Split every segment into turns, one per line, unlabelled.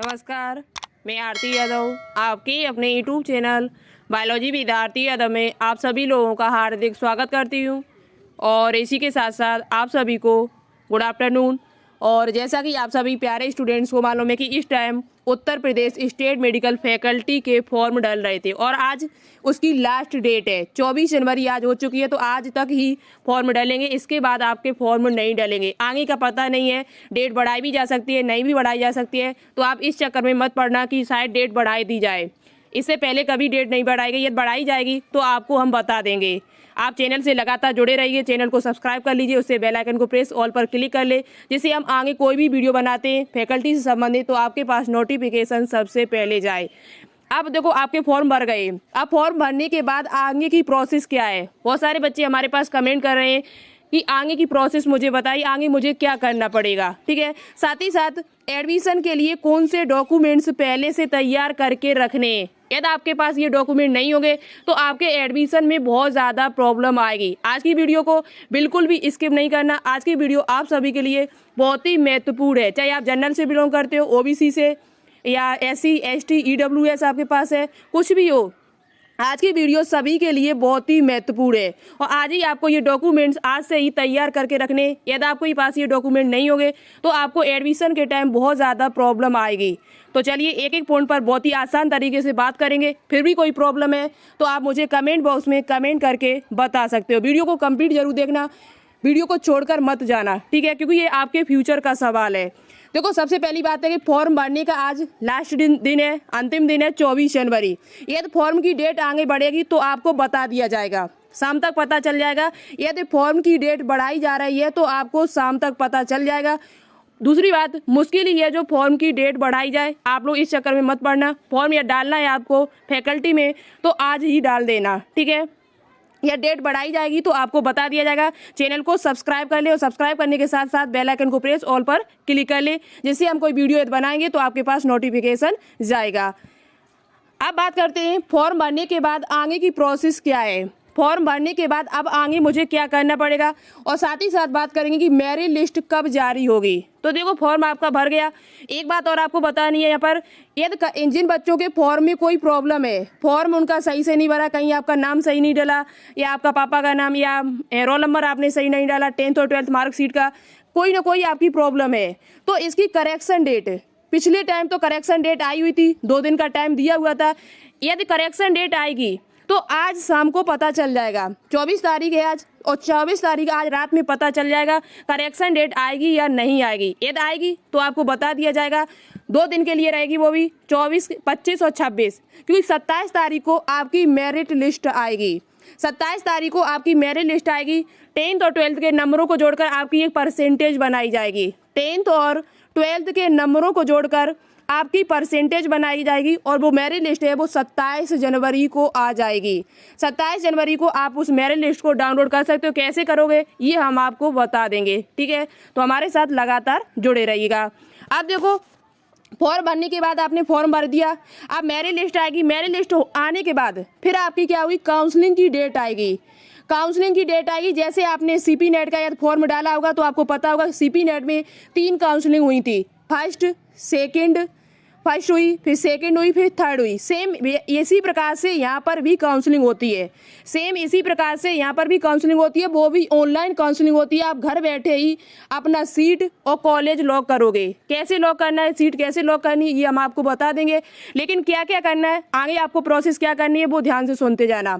नमस्कार, मैं आरती यादव आपके अपने YouTube channel biology with Aarti Yadav में आप सभी लोगों का हार्दिक स्वागत करती हूं और इसी के साथ साथ आप सभी को गुड आफ्टरनून। और जैसा कि आप सभी प्यारे स्टूडेंट्स को मालूम है कि इस time Uttar Pradesh state medical faculty के फॉर्म डल रहे थे और आज उसकी लास्ट डेट है। 24 जनवरी आज हो चुकी है, तो आज तक ही फॉर्म डलेंगे। इसके बाद आपके फॉर्म नहीं डलेंगे। आगे का पता नहीं है, डेट बढ़ाई भी जा सकती है, नहीं भी बढ़ाई जा सकती है। तो आप इस चक्कर में मत पड़ना कि शायद डेट बढ़ाई दी जाए। इससे पहले कभी डेट नहीं बढ़ाई गई। यदि बढ़ाई जाएगी तो आपको हम बता देंगे। आप चैनल से लगातार जुड़े रहिए, चैनल को सब्सक्राइब कर लीजिए, उससे बेल आइकन को प्रेस ऑल पर क्लिक कर ले, जिससे हम आगे कोई भी वीडियो बनाते हैं फैकल्टी से संबंधित तो आपके पास नोटिफिकेशन सबसे पहले जाए। अब देखो, आपके फॉर्म भर गए। अब फॉर्म भरने के बाद आगे की प्रोसेस क्या है। बहुत सारे बच्चे हमारे पास कमेंट कर रहे हैं कि आगे की प्रोसेस मुझे बताइए, आगे मुझे क्या करना पड़ेगा। ठीक है, साथ ही साथ एडमिशन के लिए कौन से डॉक्यूमेंट्स पहले से तैयार करके रखने। यदि आपके पास ये डॉक्यूमेंट नहीं होंगे तो आपके एडमिशन में बहुत ज़्यादा प्रॉब्लम आएगी। आज की वीडियो को बिल्कुल भी स्किप नहीं करना। आज की वीडियो आप सभी के लिए बहुत ही महत्वपूर्ण है। चाहे आप जनरल से बिलोंग करते हो, ओबीसी से, या SC ST EWS आपके पास है, कुछ भी हो, आज की वीडियो सभी के लिए बहुत ही महत्वपूर्ण है। और आज ही आपको ये डॉक्यूमेंट्स आज से ही तैयार करके रखने। यदि आपके पास ये डॉक्यूमेंट नहीं होंगे तो आपको एडमिशन के टाइम बहुत ज़्यादा प्रॉब्लम आएगी। तो चलिए एक एक पॉइंट पर बहुत ही आसान तरीके से बात करेंगे। फिर भी कोई प्रॉब्लम है तो आप मुझे कमेंट बॉक्स में कमेंट करके बता सकते हो। वीडियो को कंप्लीट जरूर देखना, वीडियो को छोड़कर मत जाना, ठीक है, क्योंकि ये आपके फ्यूचर का सवाल है। देखो, सबसे पहली बात है कि फॉर्म भरने का आज लास्ट दिन है, अंतिम दिन है 24 जनवरी। यदि फॉर्म की डेट आगे बढ़ेगी तो आपको बता दिया जाएगा, शाम तक पता चल जाएगा। यदि फॉर्म की डेट बढ़ाई जा रही है तो आपको शाम तक पता चल जाएगा। दूसरी बात, मुश्किल ही है जो फॉर्म की डेट बढ़ाई जाए। आप लोग इस चक्कर में मत पड़ना। फॉर्म या डालना है आपको फैकल्टी में तो आज ही डाल देना, ठीक है। या डेट बढ़ाई जाएगी तो आपको बता दिया जाएगा। चैनल को सब्सक्राइब कर ले और सब्सक्राइब करने के साथ साथ बेल आइकन को प्रेस ऑल पर क्लिक कर ले, जिससे हम कोई वीडियो बनाएंगे तो आपके पास नोटिफिकेशन जाएगा। अब बात करते हैं फॉर्म भरने के बाद आगे की प्रोसेस क्या है। फॉर्म भरने के बाद अब आगे मुझे क्या करना पड़ेगा, और साथ ही साथ बात करेंगे कि मेरिट लिस्ट कब जारी होगी। तो देखो, फॉर्म आपका भर गया। एक बात और आपको बतानी है यहाँ पर, यदि जिन बच्चों के फॉर्म में कोई प्रॉब्लम है, फॉर्म उनका सही से नहीं भरा, कहीं आपका नाम सही नहीं डाला, या आपका पापा का नाम या रोल नंबर आपने सही नहीं डाला, 10th और 12th मार्कशीट का कोई ना कोई आपकी प्रॉब्लम है, तो इसकी करेक्शन डेट, पिछले टाइम तो करेक्शन डेट आई हुई थी, 2 दिन का टाइम दिया हुआ था। यदि करेक्शन डेट आएगी तो आज शाम को पता चल जाएगा। 24 तारीख है आज, और 24 तारीख आज रात में पता चल जाएगा करेक्शन डेट आएगी या नहीं आएगी। यदि आएगी तो आपको बता दिया जाएगा। 2 दिन के लिए रहेगी, वो भी 24, 25 और 26, क्योंकि 27 तारीख को आपकी मेरिट लिस्ट आएगी। 27 तारीख को आपकी मेरिट लिस्ट आएगी। 10th और 12th के नंबरों को जोड़कर आपकी एक परसेंटेज बनाई जाएगी। 10th और 12th के नंबरों को जोड़कर आपकी परसेंटेज बनाई जाएगी, और वो मेरिट लिस्ट है वो 27 जनवरी को आ जाएगी। 27 जनवरी को आप उस मेरिट लिस्ट को डाउनलोड कर सकते हो। कैसे करोगे ये हम आपको बता देंगे, ठीक है। तो हमारे साथ लगातार जुड़े रहिएगा। अब देखो, फॉर्म भरने के बाद आपने फॉर्म भर दिया, अब मेरिट लिस्ट आएगी। मेरिट लिस्ट आने के बाद फिर आपकी क्या होगी, काउंसलिंग की डेट आएगी। काउंसलिंग की डेट आएगी। जैसे आपने CP नेट का यदि फॉर्म डाला होगा तो आपको पता होगा CP नेट में 3 काउंसलिंग हुई थी। फर्स्ट हुई, फिर सेकंड हुई, फिर थर्ड हुई। सेम इसी प्रकार से यहाँ पर भी काउंसलिंग होती है। सेम इसी प्रकार से यहाँ पर भी काउंसलिंग होती है, वो भी ऑनलाइन काउंसलिंग होती है। आप घर बैठे ही अपना सीट और कॉलेज लॉक करोगे। कैसे लॉक करना है, सीट कैसे लॉक करनी है, ये हम आपको बता देंगे। लेकिन क्या क्या करना है, आगे आपको प्रोसेस क्या करनी है वो ध्यान से सुनते जाना।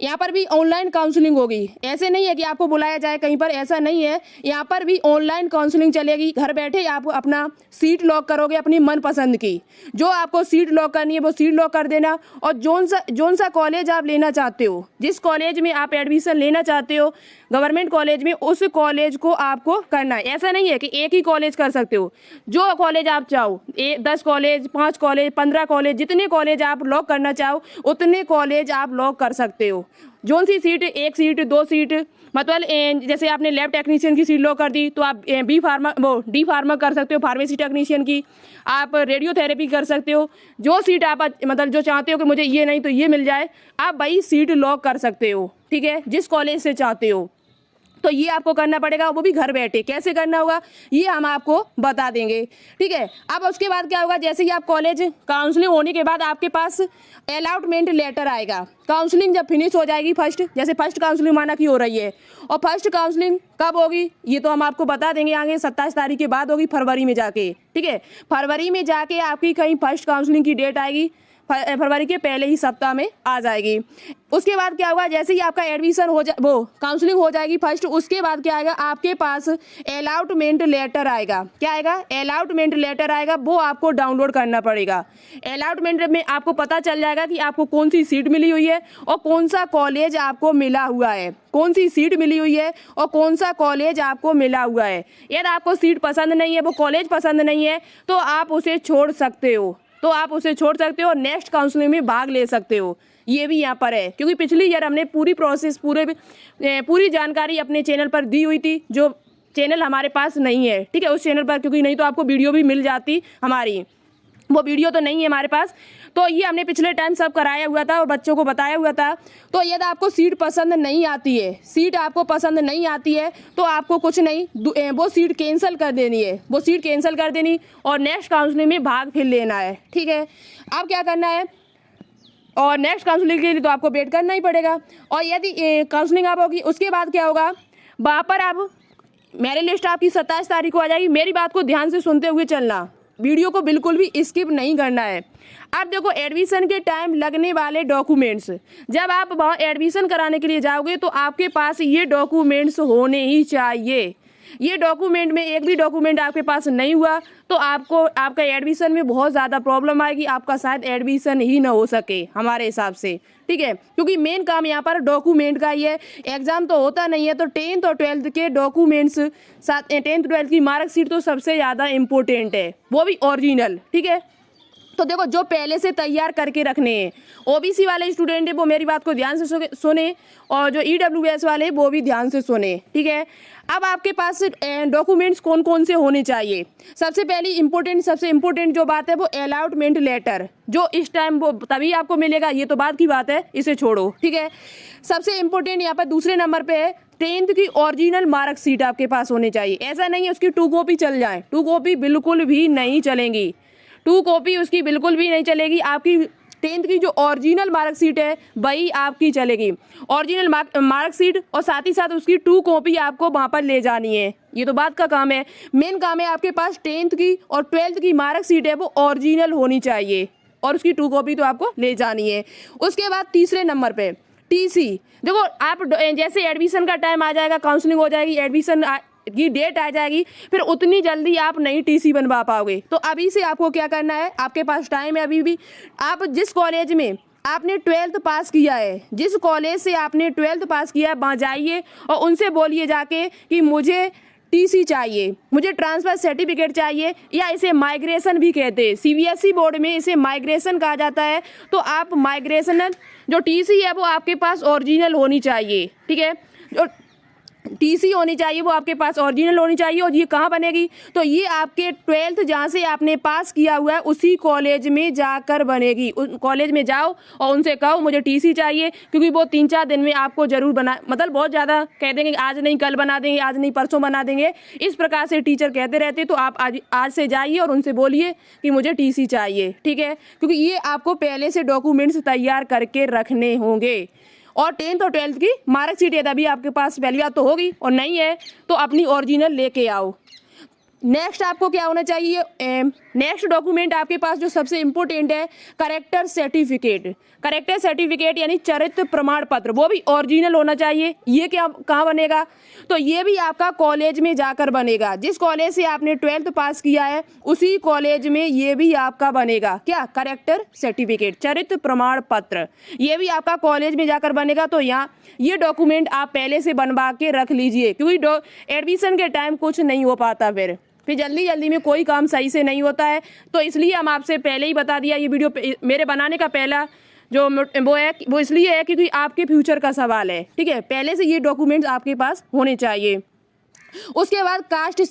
यहाँ पर भी ऑनलाइन काउंसलिंग होगी। ऐसे नहीं है कि आपको बुलाया जाए कहीं पर, ऐसा नहीं है। यहाँ पर भी ऑनलाइन काउंसलिंग चलेगी। घर बैठे आप अपना सीट लॉक करोगे अपनी मनपसंद की। जो आपको सीट लॉक करनी है वो सीट लॉक कर देना, और जोन सा कॉलेज आप लेना चाहते हो, जिस कॉलेज में आप एडमिशन लेना चाहते हो गवर्नमेंट कॉलेज में, उस कॉलेज को आपको करना है। ऐसा नहीं है कि एक ही कॉलेज कर सकते हो। जो कॉलेज आप चाहो, 10 कॉलेज, 5 कॉलेज, 15 कॉलेज, जितने कॉलेज आप लॉक करना चाहो उतने कॉलेज आप लॉक कर सकते हो। जोन सी सीट, 1 सीट, 2 सीट, मतलब जैसे आपने लैब टेक्नीशियन की सीट लॉक कर दी तो आप डी फार्मा कर सकते हो, फार्मेसी टेक्नीशियन की। आप रेडियोथेरेपी कर सकते हो। जो सीट आप मतलब जो चाहते हो कि मुझे ये नहीं तो ये मिल जाए, आप वही सीट लॉक कर सकते हो, ठीक है, जिस कॉलेज से चाहते हो। तो ये आपको करना पड़ेगा, वो भी घर बैठे। कैसे करना होगा ये हम आपको बता देंगे, ठीक है। अब उसके बाद क्या होगा, जैसे ही आप कॉलेज काउंसलिंग होने के बाद आपके पास अलॉटमेंट लेटर आएगा। काउंसलिंग जब फिनिश हो जाएगी, जैसे फर्स्ट काउंसलिंग माना कि हो रही है, और फर्स्ट काउंसलिंग कब होगी ये तो हम आपको बता देंगे आगे, 27 तारीख के बाद होगी, फरवरी में जाके, ठीक है। फरवरी में जाके आपकी कहीं फर्स्ट काउंसलिंग की डेट आएगी, फरवरी के पहले ही सप्ताह में आ जाएगी। उसके बाद क्या होगा, जैसे ही आपका एडमिशन वो काउंसलिंग हो जाएगी फर्स्ट, उसके बाद क्या आएगा, आपके पास अलॉटमेंट लेटर आएगा। क्या आएगा, अलॉटमेंट लेटर आएगा, वो आपको डाउनलोड करना पड़ेगा। अलॉटमेंट में आपको पता चल जाएगा कि आपको कौन सी सीट मिली हुई है और कौन सा कॉलेज आपको मिला हुआ है, कौन सी सीट मिली हुई है और कौन सा कॉलेज आपको मिला हुआ है। यदि आपको सीट पसंद नहीं है, वो कॉलेज पसंद नहीं है, तो आप उसे छोड़ सकते हो, और नेक्स्ट काउंसलिंग में भाग ले सकते हो। ये भी यहाँ पर है, क्योंकि पिछली ईयर हमने पूरी प्रोसेस पूरी जानकारी अपने चैनल पर दी हुई थी, जो चैनल हमारे पास नहीं है, ठीक है, उस चैनल पर, क्योंकि नहीं तो आपको वीडियो भी मिल जाती हमारी, वो वीडियो तो नहीं है हमारे पास। तो ये हमने पिछले टाइम सब कराया हुआ था और बच्चों को बताया हुआ था। तो यदि आपको सीट पसंद नहीं आती है, तो आपको कुछ नहीं, वो सीट कैंसिल कर देनी, और नेक्स्ट काउंसलिंग में भाग फिर लेना है, ठीक है। अब क्या करना है, और नेक्स्ट काउंसलिंग के लिए तो आपको वेट करना ही पड़ेगा। और यदि काउंसलिंग आप होगी, उसके बाद क्या होगा, वहाँ पर आप मेरिट लिस्ट आपकी 27 तारीख को आ जाएगी। मेरी बात को ध्यान से सुनते हुए चलना, वीडियो को बिल्कुल भी स्किप नहीं करना है। अब देखो, एडमिशन के टाइम लगने वाले डॉक्यूमेंट्स, जब आप वहाँ एडमिशन कराने के लिए जाओगे तो आपके पास ये डॉक्यूमेंट्स होने ही चाहिए। ये डॉक्यूमेंट में एक भी डॉक्यूमेंट आपके पास नहीं हुआ तो आपका एडमिशन में बहुत ज़्यादा प्रॉब्लम आएगी, आपका शायद एडमिशन ही ना हो सके हमारे हिसाब से, ठीक है। क्योंकि मेन काम यहाँ पर डॉक्यूमेंट का ही है। एग्जाम तो होता नहीं है, तो 10th और 12th के डॉक्यूमेंट्स, 10th 12th की मार्कशीट तो सबसे ज़्यादा इम्पोर्टेंट है, वो भी ओरिजिनल, ठीक है। तो देखो, जो पहले से तैयार करके रखने हैं, ओबीसी वाले स्टूडेंट है वो मेरी बात को ध्यान से सुने, और जो ईडब्ल्यूएस वाले वो भी ध्यान से सुने, ठीक है। अब आपके पास डॉक्यूमेंट्स कौन कौन से होने चाहिए। सबसे इम्पोर्टेंट जो बात है वो अलॉटमेंट लेटर, जो इस टाइम वो तभी आपको मिलेगा, ये तो बात की बात है, इसे छोड़ो, ठीक है। सबसे इम्पोर्टेंट यहाँ पर दूसरे नंबर पे है 10th की ओरिजिनल मार्कशीट आपके पास होनी चाहिए। ऐसा नहीं है उसकी 2 कॉपी चल जाए, 2 कॉपी बिल्कुल भी नहीं चलेंगी, 2 कॉपी उसकी बिल्कुल भी नहीं चलेगी। आपकी 10th की जो ओरिजिनल मार्कशीट है वही आपकी चलेगी, ओरिजिनल मार्कशीट, और साथ ही साथ उसकी 2 कॉपी आपको वहाँ पर ले जानी है। ये तो बात का काम है, मेन काम है आपके पास 10th की और 12th की मार्कशीट है वो ओरिजिनल होनी चाहिए, और उसकी 2 कॉपी तो आपको ले जानी है। उसके बाद तीसरे नंबर पे टीसी। देखो, आप जैसे एडमिशन का टाइम आ जाएगा, काउंसलिंग हो जाएगी, एडमिशन की डेट आ जाएगी, फिर उतनी जल्दी आप नहीं टीसी बनवा पाओगे। तो अभी से आपको क्या करना है, आपके पास टाइम है अभी भी। आप जिस कॉलेज में आपने 12th पास किया है, जिस कॉलेज से आपने 12th पास किया है, वहाँ जाइए और उनसे बोलिए जाके कि मुझे टीसी चाहिए, मुझे ट्रांसफर सर्टिफिकेट चाहिए, या इसे माइग्रेशन भी कहते हैं, सीबीएसई बोर्ड में इसे माइग्रेशन कहा जाता है। तो आप माइग्रेशनल जो टीसी है वो आपके पास ओरिजिनल होनी चाहिए, ठीक है। जो टीसी होनी चाहिए वो आपके पास ओरिजिनल होनी चाहिए। और ये कहाँ बनेगी, तो ये आपके 12th जहाँ से आपने पास किया हुआ है उसी कॉलेज में जाकर बनेगी। उस कॉलेज में जाओ और उनसे कहो मुझे टीसी चाहिए, क्योंकि वो 3-4 दिन में आपको जरूर मतलब बहुत ज़्यादा कह देंगे, आज नहीं कल बना देंगे, आज नहीं परसों बना देंगे, इस प्रकार से टीचर कहते रहते। तो आप आज से जाइए और उनसे बोलिए कि मुझे टीसी चाहिए, ठीक है, क्योंकि ये आपको पहले से डॉक्यूमेंट्स तैयार करके रखने होंगे। और 10th और 12th की मार्कशीट है तभी आपके पास पहली बात तो होगी, और नहीं है तो अपनी ओरिजिनल लेके आओ। नेक्स्ट आपको क्या होना चाहिए, नेक्स्ट डॉक्यूमेंट आपके पास जो सबसे इम्पोर्टेंट है, करेक्टर सर्टिफिकेट यानी चरित्र प्रमाण पत्र, वो भी ओरिजिनल होना चाहिए। ये क्या कहाँ बनेगा, तो ये भी आपका कॉलेज में जाकर बनेगा। जिस कॉलेज से आपने 12th पास किया है उसी कॉलेज में ये भी आपका बनेगा। क्या, करेक्टर सर्टिफिकेट, चरित्र प्रमाण पत्र, ये भी आपका कॉलेज में जाकर बनेगा। तो यहाँ ये डॉक्यूमेंट आप पहले से बनवा के रख लीजिए, क्योंकि एडमिशन के टाइम कुछ नहीं हो पाता, फिर जल्दी में कोई काम सही से नहीं होता है। तो इसलिए हम आपसे पहले ही बता दिया, ये वीडियो मेरे बनाने का पहला जो वो इसलिए है क्योंकि आपके फ्यूचर का सवाल है, ठीक है। पहले से ये डॉक्यूमेंट्स आपके पास होने चाहिए। उसके बाद कास्ट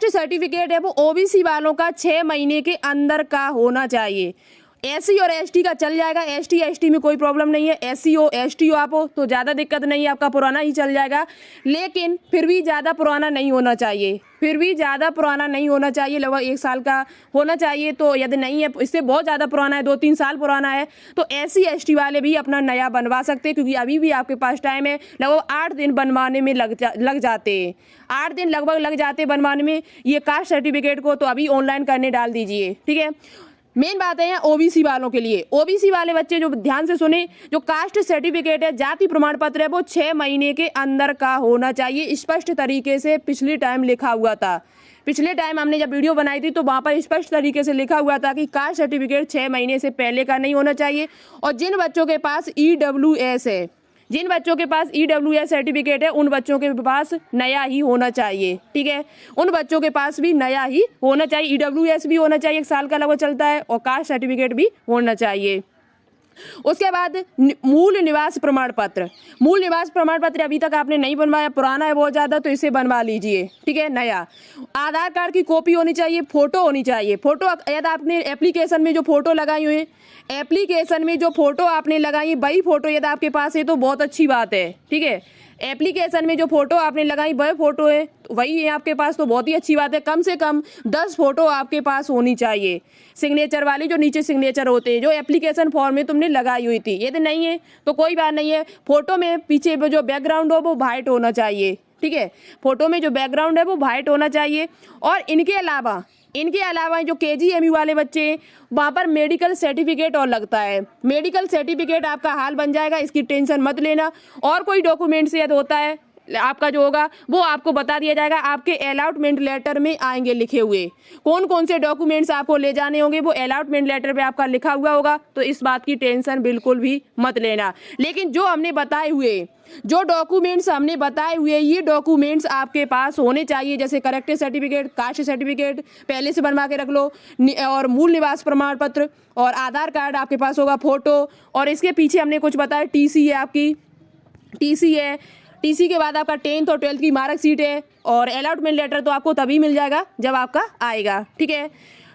सर्टिफिकेट है वो ओबीसी वालों का 6 महीने के अंदर का होना चाहिए। SC और ST का चल जाएगा, ST ST में कोई प्रॉब्लम नहीं है, SC हो ST हो आप हो तो ज़्यादा दिक्कत नहीं है, आपका पुराना ही चल जाएगा। लेकिन फिर भी ज़्यादा पुराना नहीं होना चाहिए, फिर भी ज़्यादा पुराना नहीं होना चाहिए, लगभग 1 साल का होना चाहिए। तो यदि नहीं है, इससे बहुत ज़्यादा पुराना है, 2-3 साल पुराना है, तो SC ST वाले भी अपना नया बनवा सकते हैं, क्योंकि अभी भी आपके पास टाइम है। लगभग 8 दिन बनवाने में लग जाते हैं, 8 दिन लगभग लग जाते हैं बनवाने में ये कास्ट सर्टिफिकेट को। तो अभी ऑनलाइन करने डाल दीजिए, ठीक है। मेन बात है OBC वालों के लिए, OBC वाले बच्चे जो ध्यान से सुने, जो कास्ट सर्टिफिकेट है, जाति प्रमाण पत्र है, वो 6 महीने के अंदर का होना चाहिए, स्पष्ट तरीके से पिछले टाइम लिखा हुआ था। पिछले टाइम हमने जब वीडियो बनाई थी तो वहाँ पर स्पष्ट तरीके से लिखा हुआ था कि कास्ट सर्टिफिकेट 6 महीने से पहले का नहीं होना चाहिए। और जिन बच्चों के पास EWS है, जिन बच्चों के पास EWS सर्टिफिकेट है, उन बच्चों के पास नया ही होना चाहिए, ठीक है। उन बच्चों के पास भी नया ही होना चाहिए, EWS भी होना चाहिए, 1 साल का लगभग चलता है, और कास्ट सर्टिफिकेट भी होना चाहिए। उसके बाद मूल निवास प्रमाण पत्र, मूल निवास प्रमाण पत्र अभी तक आपने नहीं बनवाया, पुराना है बहुत ज़्यादा, तो इसे बनवा लीजिए, ठीक है। नया आधार कार्ड की कॉपी होनी चाहिए, फोटो होनी चाहिए। फोटो यदि आपने एप्लीकेशन में जो फोटो लगाई हुई है, एप्लीकेशन में जो फोटो आपने लगाई वही फोटो यदि आपके पास है तो बहुत अच्छी बात है, ठीक है। एप्लीकेशन में जो फोटो आपने लगाई वह फोटो है, वही है आपके पास, तो बहुत ही अच्छी बात है। कम से कम 10 फोटो आपके पास होनी चाहिए, सिग्नेचर वाली, जो नीचे सिग्नेचर होते हैं, जो एप्लीकेशन फॉर्म में तुमने लगाई हुई थी। यदि नहीं है तो कोई बात नहीं है, फोटो में पीछे जो बैकग्राउंड हो वो वाइट होना चाहिए, ठीक है। फोटो में जो बैकग्राउंड है वो वाइट होना चाहिए। और इनके अलावा जो KGMU वाले बच्चे वहाँ पर मेडिकल सर्टिफिकेट और लगता है, मेडिकल सर्टिफिकेट आपका हाल बन जाएगा, इसकी टेंशन मत लेना। और कोई डॉक्यूमेंट्स यदि होता है आपका जो होगा वो आपको बता दिया जाएगा, आपके अलॉटमेंट लेटर में आएंगे लिखे हुए, कौन कौन से डॉक्यूमेंट्स आपको ले जाने होंगे, वो अलॉटमेंट लेटर पे आपका लिखा हुआ होगा। तो इस बात की टेंशन बिल्कुल भी मत लेना। लेकिन जो हमने बताए हुए, जो डॉक्यूमेंट्स हमने बताए हुए, ये डॉक्यूमेंट्स आपके पास होने चाहिए, जैसे करेक्टर सर्टिफिकेट, कास्ट सर्टिफिकेट पहले से बनवा के रख लो, और मूल निवास प्रमाण पत्र, और आधार कार्ड आपके पास होगा, फोटो, और इसके पीछे हमने कुछ बताया, TC है आपकी, TC है, TC के बाद आपका 10th और 12th की मार्कशीट है, और अलॉटमेंट लेटर तो आपको तभी मिल जाएगा जब आपका आएगा, ठीक है।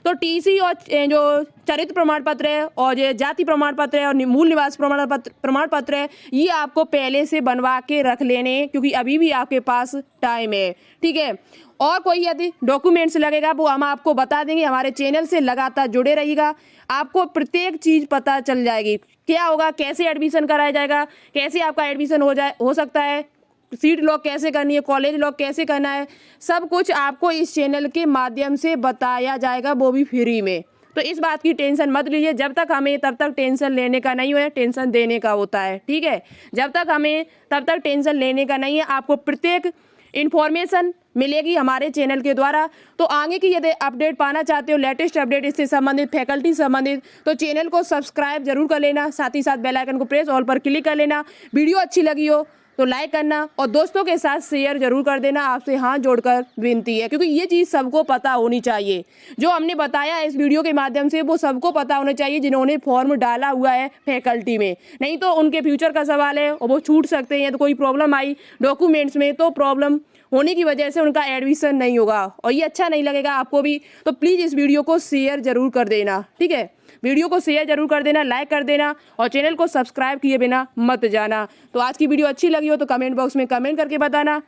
तो TC और जो चरित्र प्रमाण पत्र है, और जो जाति प्रमाण पत्र है, और मूल निवास प्रमाण पत्र है, ये आपको पहले से बनवा के रख लेने, क्योंकि अभी भी आपके पास टाइम है, ठीक है। और कोई यदि डॉक्यूमेंट्स लगेगा वो हम आपको बता देंगे, हमारे चैनल से लगातार जुड़े रहिएगा, आपको प्रत्येक चीज़ पता चल जाएगी, क्या होगा, कैसे एडमिशन कराया जाएगा, कैसे आपका एडमिशन हो सकता है, सीट लॉक कैसे करनी है, कॉलेज लॉक कैसे करना है, सब कुछ आपको इस चैनल के माध्यम से बताया जाएगा, वो भी फ्री में। तो इस बात की टेंशन मत लीजिए, जब तक हमें तब तक टेंशन लेने का नहीं है, टेंशन देने का होता है, ठीक है। जब तक हमें तब तक टेंशन लेने का नहीं है, आपको प्रत्येक इन्फॉर्मेशन मिलेगी हमारे चैनल के द्वारा। तो आगे की यदि अपडेट पाना चाहते हो, लेटेस्ट अपडेट इससे संबंधित, फैकल्टी संबंधित, तो चैनल को सब्सक्राइब जरूर कर लेना, साथ ही साथ बेल आइकन को प्रेस ऑल पर क्लिक कर लेना। वीडियो अच्छी लगी हो तो लाइक करना, और दोस्तों के साथ शेयर जरूर कर देना, आपसे हाथ जोड़कर विनती है, क्योंकि ये चीज़ सबको पता होनी चाहिए। जो हमने बताया इस वीडियो के माध्यम से वो सबको पता होना चाहिए जिन्होंने फॉर्म डाला हुआ है फैकल्टी में, नहीं तो उनके फ्यूचर का सवाल है और वो छूट सकते हैं। तो कोई प्रॉब्लम आई डॉक्यूमेंट्स में तो प्रॉब्लम होने की वजह से उनका एडमिशन नहीं होगा, और ये अच्छा नहीं लगेगा आपको भी। तो प्लीज़ इस वीडियो को शेयर जरूर कर देना, ठीक है। वीडियो को शेयर जरूर कर देना, लाइक कर देना, और चैनल को सब्सक्राइब किए बिना मत जाना। तो आज की वीडियो अच्छी लगी हो तो कमेंट बॉक्स में कमेंट करके बताना।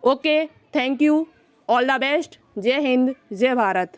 Okay, thank you, all the best, जय हिंद, जय भारत।